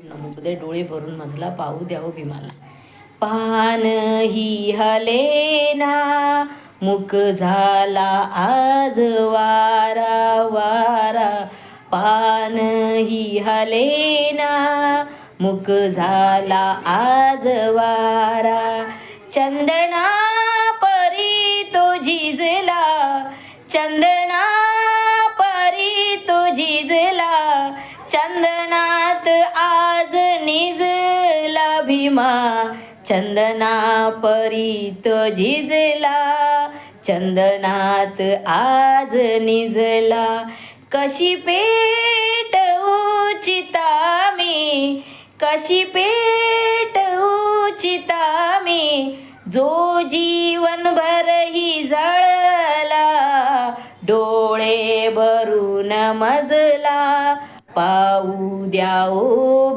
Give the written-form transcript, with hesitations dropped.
नमुकदे डोळे भरून मजला पाहू द्यावं भीमाला. पान ही हलेना मुक झाला आज वारा वारा. पान ही हलेना मुक झाला आज वारा. चंदना परी तो झिजला, चंदना परी तो झिजला. चंदनात आज निजला भीमा, चंदना परीत झिजला. चंदनात आज निजला. कशी पेटवू चिता मी, कशी पेटवू चिता मी. जो जीवनभर ही जळला, डोळे भरून मजला पाहू द्या ओ